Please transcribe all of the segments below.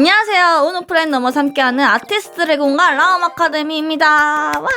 안녕하세요. 온오프라인너머서 함께하는 아티스트 드래곤과 라움 아카데미입니다. 와!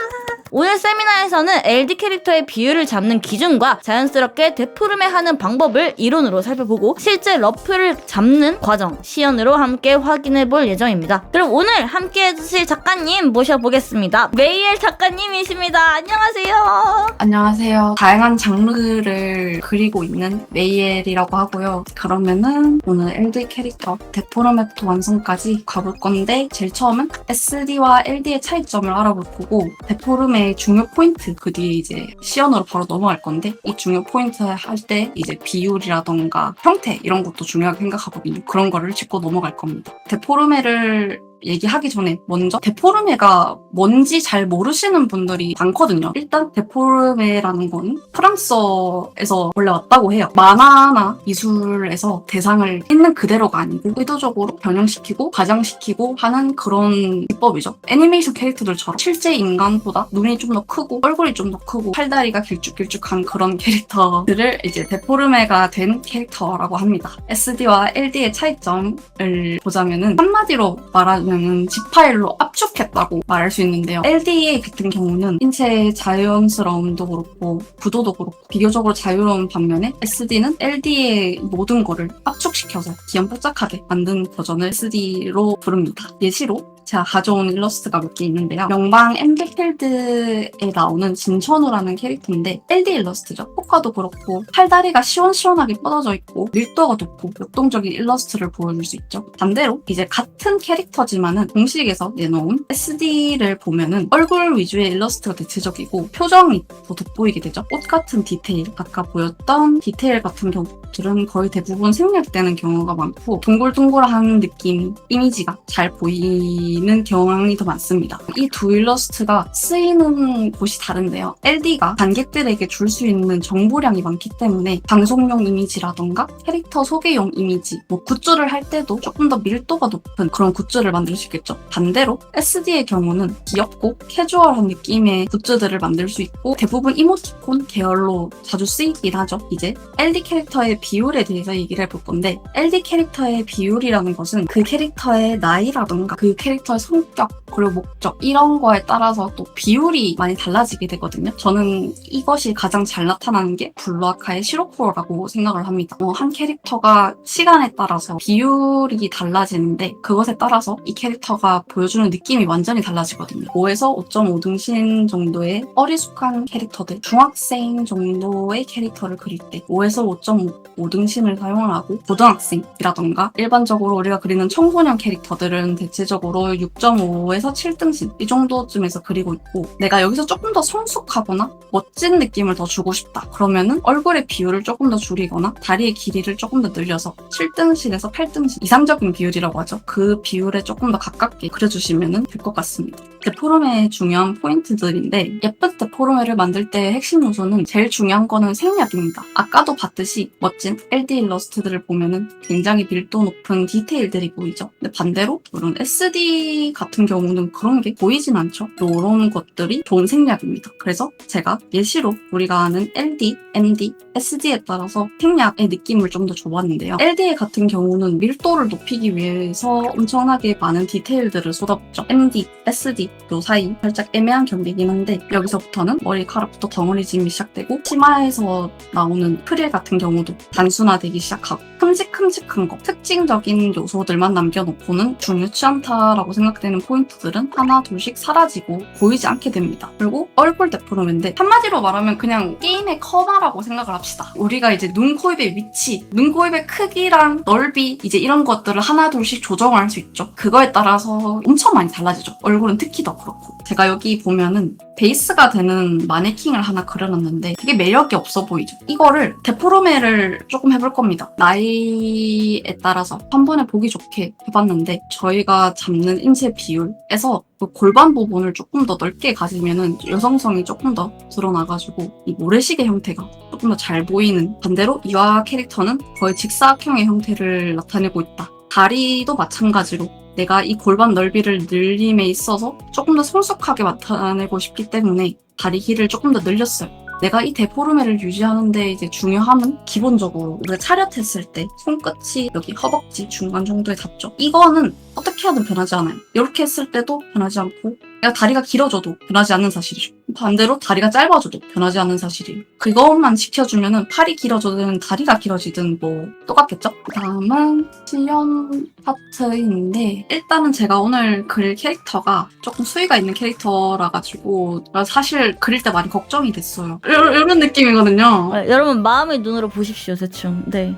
오늘 세미나에서는 LD 캐릭터의 비율을 잡는 기준과 자연스럽게 데포름해하는 방법을 이론으로 살펴보고 실제 러프를 잡는 과정, 시연으로 함께 확인해볼 예정입니다. 그럼 오늘 함께 해주실 작가님 모셔보겠습니다. 메이엘 작가님이십니다. 안녕하세요. 안녕하세요. 다양한 장르를 그리고 있는 메이엘이라고 하고요. 그러면은 오늘 LD 캐릭터 데포름부터 완성까지 가볼 건데 제일 처음은 SD와 LD의 차이점을 알아볼 거고 데포름의 중요 포인트, 그 뒤에 이제 시연으로 바로 넘어갈 건데 이 중요 포인트 할 때 이제 비율이라던가 형태 이런 것도 중요하게 생각하거든요. 그런 거를 짚고 넘어갈 겁니다. 데포르메를 얘기하기 전에 먼저 데포르메가 뭔지 잘 모르시는 분들이 많거든요. 일단 데포르메라는 건 프랑스어에서 원래 왔다고 해요. 만화나 미술에서 대상을 있는 그대로가 아니고 의도적으로 변형시키고 과장시키고 하는 그런 기법이죠. 애니메이션 캐릭터들처럼 실제 인간보다 눈이 좀 더 크고 얼굴이 좀 더 크고 팔다리가 길쭉길쭉한 그런 캐릭터들을 이제 데포르메가 된 캐릭터라고 합니다. SD와 LD의 차이점을 보자면은 한마디로 말하면 G파일로 압축했다고 말할 수 있는데요. LD 같은 경우는 인체의 자연스러움도 그렇고 구도도 그렇고 비교적으로 자유로운 반면에 SD는 LD의 모든 거를 압축시켜서 귀염뽀짝하게 만든 버전을 SD로 부릅니다. 예시로 제가 가져온 일러스트가 몇 개 있는데요. 명방 엠베필드에 나오는 진천우라는 캐릭터인데 LD 일러스트죠. 효과도 그렇고 팔다리가 시원시원하게 뻗어져 있고 밀도가 높고 역동적인 일러스트를 보여줄 수 있죠. 반대로 이제 같은 캐릭터지만은 공식에서 내놓은 SD를 보면은 얼굴 위주의 일러스트가 대체적이고 표정이 더 돋보이게 되죠. 옷 같은 디테일, 아까 보였던 디테일 같은 경우들은 거의 대부분 생략되는 경우가 많고 동글동글한 느낌, 이미지가 잘 보이는 경향이 더 많습니다. 이 두 일러스트가 쓰이는 곳이 다른데요. LD가 관객들에게 줄 수 있는 정보량이 많기 때문에 방송용 이미지라던가 캐릭터 소개용 이미지, 굿즈를 할 때도 조금 더 밀도가 높은 그런 굿즈를 만들 수 있겠죠. 반대로 SD의 경우는 귀엽고 캐주얼한 느낌의 굿즈들을 만들 수 있고 대부분 이모티콘 계열로 자주 쓰이긴 하죠. 이제 LD 캐릭터의 비율에 대해서 얘기를 해볼 건데 LD 캐릭터의 비율이라는 것은 그 캐릭터의 나이라던가 그 캐릭터의 성격 그리고 목적 이런 거에 따라서 또 비율이 많이 달라지게 되거든요. 저는 이것이 가장 잘 나타나는 게 블루아카의 시로코라고 생각을 합니다. 한 캐릭터가 시간에 따라서 비율이 달라지는데 그것에 따라서 이 캐릭터가 보여주는 느낌이 완전히 달라지거든요. 5에서 5.5 등신 정도의 어리숙한 캐릭터들, 중학생 정도의 캐릭터를 그릴 때 5에서 5.5 등신을 사용을 하고 고등학생이라던가 일반적으로 우리가 그리는 청소년 캐릭터들은 대체적으로 6.5에서 7등신 이 정도쯤에서 그리고 있고 내가 여기서 조금 더 성숙하거나 멋진 느낌을 더 주고 싶다. 그러면은 얼굴의 비율을 조금 더 줄이거나 다리의 길이를 조금 더 늘려서 7등신에서 8등신 이상적인 비율이라고 하죠. 그 비율에 조금 더 가깝게 그려주시면 될 것 같습니다. 데포르메의 중요한 포인트들인데 예쁜 데포르메를 만들 때 핵심 요소는 제일 중요한 거는 생략입니다. 아까도 봤듯이 멋진 LD 일러스트들을 보면은 굉장히 밀도 높은 디테일들이 보이죠. 근데 반대로 이런 SD 같은 경우는 그런 게 보이진 않죠. 이런 것들이 좋은 생략입니다. 그래서 제가 예시로 우리가 아는 LD, MD, SD에 따라서 생략의 느낌을 좀 더 줘봤는데요. LD 같은 경우는 밀도를 높이기 위해서 엄청나게 많은 디테일들을 쏟아붓죠. MD, SD 요 사이 살짝 애매한 경계이긴 한데 여기서부터는 머리카락부터 덩어리짐이 시작되고 치마에서 나오는 프릴 같은 경우도 단순화되기 시작하고 큼직큼직한 거 특징적인 요소들만 남겨놓고는 중요치 않다라고 생각되는 포인트들은 하나 둘씩 사라지고 보이지 않게 됩니다. 그리고 얼굴 데포르메인데 한마디로 말하면 그냥 게임의 커마라고 생각을 합시다. 우리가 이제 눈, 코, 입의 위치, 눈, 코, 입의 크기랑 넓이 이제 이런 것들을 하나 둘씩 조정을 할 수 있죠. 그거에 따라서 엄청 많이 달라지죠. 얼굴은 특히 더 그렇고 제가 여기 보면은 베이스가 되는 마네킹을 하나 그려놨는데 되게 매력이 없어 보이죠. 이거를 데포르메를 조금 해볼 겁니다. 나이에 따라서 한 번에 보기 좋게 해봤는데 저희가 잡는 인체 비율에서 그 골반 부분을 조금 더 넓게 가지면은 여성성이 조금 더 드러나가지고 이 모래시계 형태가 조금 더 잘 보이는 반대로 이와 캐릭터는 거의 직사각형의 형태를 나타내고 있다. 다리도 마찬가지로 내가 이 골반 넓이를 늘림에 있어서 조금 더 성숙하게 나타내고 싶기 때문에 다리 길이를 조금 더 늘렸어요. 내가 이 데포르메를 유지하는데 이제 중요함은 기본적으로 우리가 차렷했을 때 손끝이 여기 허벅지 중간 정도에 닿죠. 이거는 어떻게 하든 변하지 않아요. 이렇게 했을 때도 변하지 않고 내가 다리가 길어져도 변하지 않는 사실이죠. 반대로 다리가 짧아져도 변하지 않는 사실이에요. 그것만 지켜주면은 팔이 길어지든 다리가 길어지든 뭐 똑같겠죠? 다음은 실현 파트인데 일단은 제가 오늘 그릴 캐릭터가 조금 수위가 있는 캐릭터라 가지고 사실 그릴 때 많이 걱정이 됐어요. 이런 느낌이거든요. 여러분 마음의 눈으로 보십시오 대충. 네.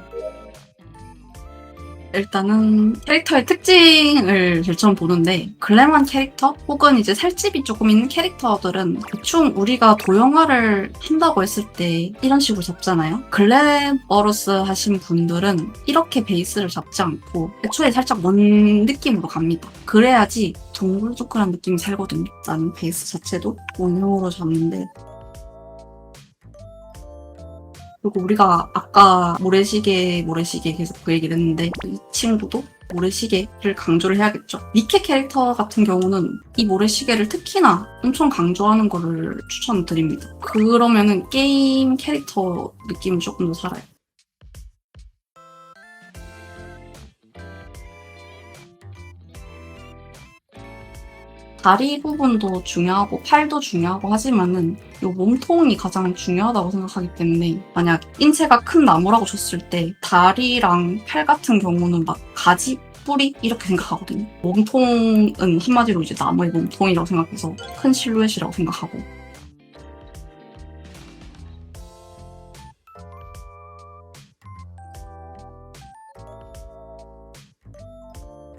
일단은 캐릭터의 특징을 제일 처음 보는데 글래머한 캐릭터 혹은 이제 살집이 조금 있는 캐릭터들은 대충 우리가 도형화를 한다고 했을 때 이런 식으로 잡잖아요. 글래머러스 하신 분들은 이렇게 베이스를 잡지 않고 애초에 살짝 먼 느낌으로 갑니다. 그래야지 동글동글한 느낌이 살거든요. 나는 베이스 자체도 원형으로 잡는데 그리고 우리가 아까 모래시계 계속 그 얘기를 했는데 이 친구도 모래시계를 강조를 해야겠죠. 니케 캐릭터 같은 경우는 이 모래시계를 특히나 엄청 강조하는 거를 추천드립니다. 그러면은 게임 캐릭터 느낌이 조금 더 살아요. 다리 부분도 중요하고 팔도 중요하고 하지만은 이 몸통이 가장 중요하다고 생각하기 때문에 만약 인체가 큰 나무라고 쳤을 때 다리랑 팔 같은 경우는 막 가지, 뿌리 이렇게 생각하거든요. 몸통은 한마디로 이제 나무의 몸통이라고 생각해서 큰 실루엣이라고 생각하고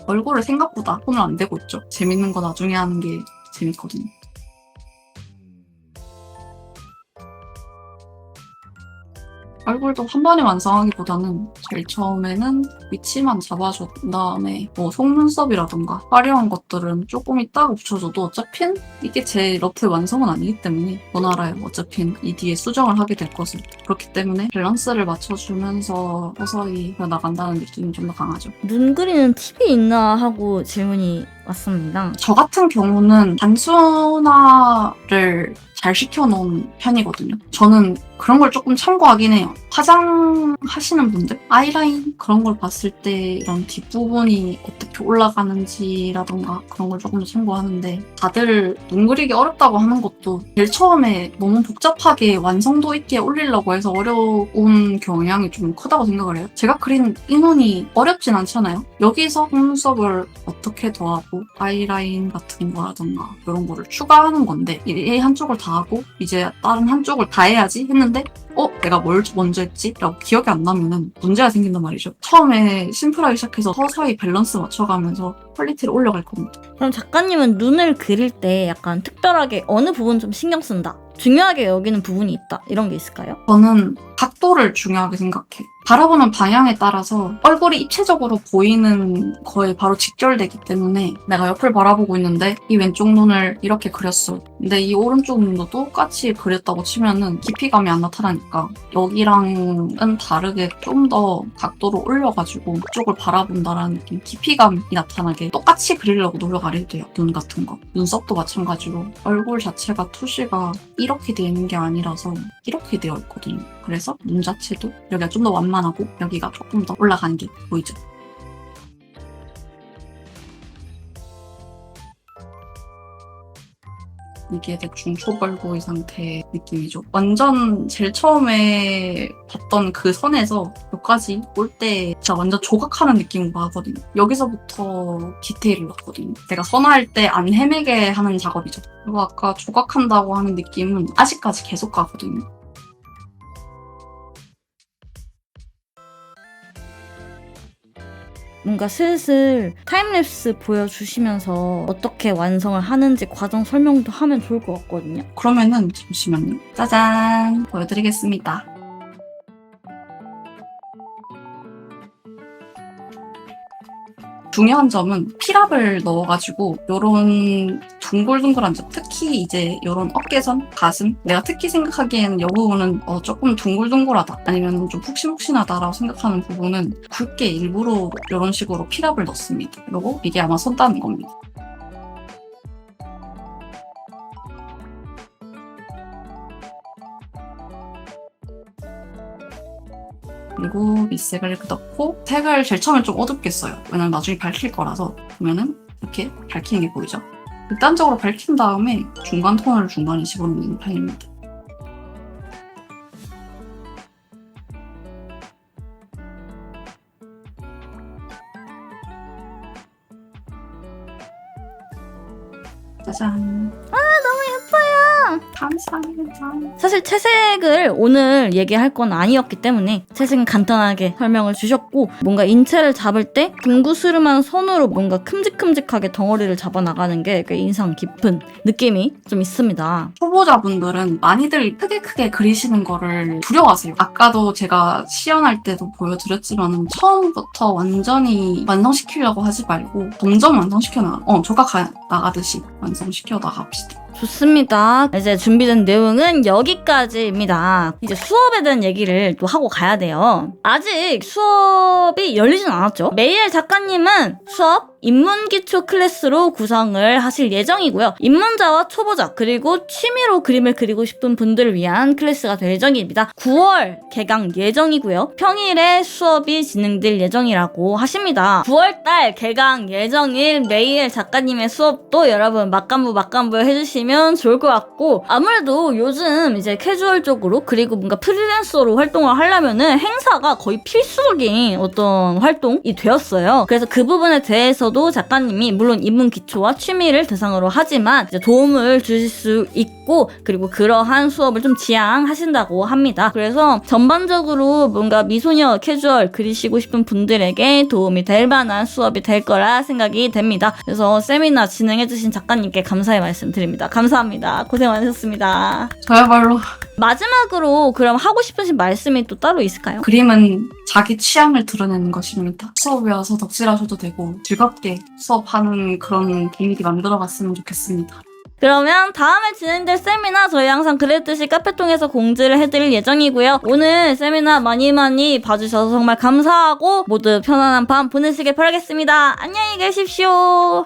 얼굴을 생각보다 손을 안 대고 있죠. 재밌는 거 나중에 하는 게 재밌거든요. 얼굴도 한 번에 완성하기보다는 제일 처음에는 위치만 잡아준 다음에 뭐 속눈썹이라던가 화려한 것들은 조금 이따가 붙여줘도 어차피 이게 제 러프의 완성은 아니기 때문에 넌 알아요. 어차피 이 뒤에 수정을 하게 될 것을. 그렇기 때문에 밸런스를 맞춰주면서 서서히 나간다는 느낌이 좀 더 강하죠. 눈 그리는 팁이 있나 하고 질문이 왔습니다. 저 같은 경우는 단순화를 잘 시켜놓은 편이거든요. 저는 그런 걸 조금 참고하긴 해요. 화장하시는 분들? 아이라인 그런 걸 봤을 때 이런 뒷부분이 어떻게 올라가는지라던가 그런 걸 조금 더 참고하는데 다들 눈 그리기 어렵다고 하는 것도 제일 처음에 너무 복잡하게 완성도 있게 올리려고 해서 어려운 경향이 좀 크다고 생각을 해요. 제가 그린 이 눈이 어렵진 않잖아요. 여기서 속눈썹을 어떻게 더하고 아이라인 같은 거라던가 이런 거를 추가하는 건데 이 한쪽을 다 하고 이제 다른 한쪽을 다 해야지 했는데 내가 뭘 먼저 했지? 라고 기억이 안 나면은 문제가 생긴단 말이죠. 처음에 심플하게 시작해서 서서히 밸런스 맞춰가면서 퀄리티를 올려갈 겁니다. 그럼 작가님은 눈을 그릴 때 약간 특별하게 어느 부분 좀 신경 쓴다, 중요하게 여기는 부분이 있다, 이런 게 있을까요? 저는 각도를 중요하게 생각해. 바라보는 방향에 따라서 얼굴이 입체적으로 보이는 거에 바로 직결되기 때문에 내가 옆을 바라보고 있는데 이 왼쪽 눈을 이렇게 그렸어. 근데 이 오른쪽 눈도 똑같이 그렸다고 치면은 깊이감이 안 나타나니까 여기랑은 다르게 좀 더 각도를 올려가지고 그쪽을 바라본다라는 느낌, 깊이감이 나타나게 똑같이 그리려고 노력을 해도 돼요. 눈 같은 거. 눈썹도 마찬가지로 얼굴 자체가 투시가 이렇게 되어 있는 게 아니라서 이렇게 되어 있거든요. 그래서 눈 자체도 여기가 좀 더 완만하고 여기가 조금 더 올라가는 게 보이죠. 이게 대충 초벌구의 상태 느낌이죠. 완전 제일 처음에 봤던 그 선에서 여기까지 올 때 진짜 완전 조각하는 느낌으로 하거든요. 여기서부터 디테일을 넣거든요. 내가 선화할 때 안 헤매게 하는 작업이죠. 그리고 아까 조각한다고 하는 느낌은 아직까지 계속 가거든요. 뭔가 슬슬 타임랩스 보여주시면서 어떻게 완성을 하는지 과정 설명도 하면 좋을 것 같거든요. 그러면은 잠시만요. 짜잔! 보여드리겠습니다. 중요한 점은 필압을 넣어가지고 요런 둥글둥글한 점, 특히 이제 요런 어깨선, 가슴, 내가 특히 생각하기에는 이 부분은 조금 둥글둥글하다 아니면 좀 푹신푹신하다라고 생각하는 부분은 굵게 일부러 요런 식으로 필압을 넣습니다. 그리고 이게 아마 선다는 겁니다. 그리고 밑색을 넣고 색을 제일 처음에 좀 어둡게 써요. 왜냐면 나중에 밝힐 거라서. 보면은 이렇게 밝히는 게 보이죠? 극단적으로 밝힌 다음에 중간 톤을 중간에 집어넣는 편입니다. 짜잔. 감사합니다. 사실 채색을 오늘 얘기할 건 아니었기 때문에 채색은 간단하게 설명을 주셨고, 뭔가 인체를 잡을 때 둥구스름한 선으로 뭔가 큼직큼직하게 덩어리를 잡아나가는 게 꽤 인상 깊은 느낌이 좀 있습니다. 초보자분들은 많이들 크게 그리시는 거를 두려워하세요. 아까도 제가 시연할 때도 보여드렸지만 처음부터 완전히 완성시키려고 하지 말고 점점 완성시켜 조각 나가듯이 완성시켜 나갑시다. 좋습니다. 이제 준비된 내용은 여기까지입니다. 이제 수업에 대한 얘기를 또 하고 가야 돼요. 아직 수업이 열리진 않았죠. 메이엘 작가님은 수업 입문기초 클래스로 구성을 하실 예정이고요. 입문자와 초보자 그리고 취미로 그림을 그리고 싶은 분들을 위한 클래스가 될 예정입니다. 9월 개강 예정이고요. 평일에 수업이 진행될 예정이라고 하십니다. 9월달 개강 예정일 메이엘 작가님의 수업도 여러분 막간부 해주시면 좋을 것 같고, 아무래도 요즘 이제 캐주얼적으로 그리고 뭔가 프리랜서로 활동을 하려면은 행사가 거의 필수적인 어떤 활동이 되었어요. 그래서 그 부분에 대해서도 작가님이 물론 입문 기초와 취미를 대상으로 하지만 이제 도움을 주실 수 있고, 그리고 그러한 수업을 좀 지향하신다고 합니다. 그래서 전반적으로 뭔가 미소녀 캐주얼 그리시고 싶은 분들에게 도움이 될 만한 수업이 될 거라 생각이 됩니다. 그래서 세미나 진행해주신 작가님께 감사의 말씀 드립니다. 감사합니다. 고생 많으셨습니다. 저야말로 마지막으로 그럼 하고 싶으신 말씀이 또 따로 있을까요? 그림은 자기 취향을 드러내는 것입니다. 수업에 와서 덕질하셔도 되고 즐겁게 수업하는 그런 분위기 만들어봤으면 좋겠습니다. 그러면 다음에 진행될 세미나 저희 항상 그랬듯이 카페통해서 공지를 해드릴 예정이고요. 오늘 세미나 많이 봐주셔서 정말 감사하고 모두 편안한 밤 보내시길 바라겠습니다. 안녕히 계십시오.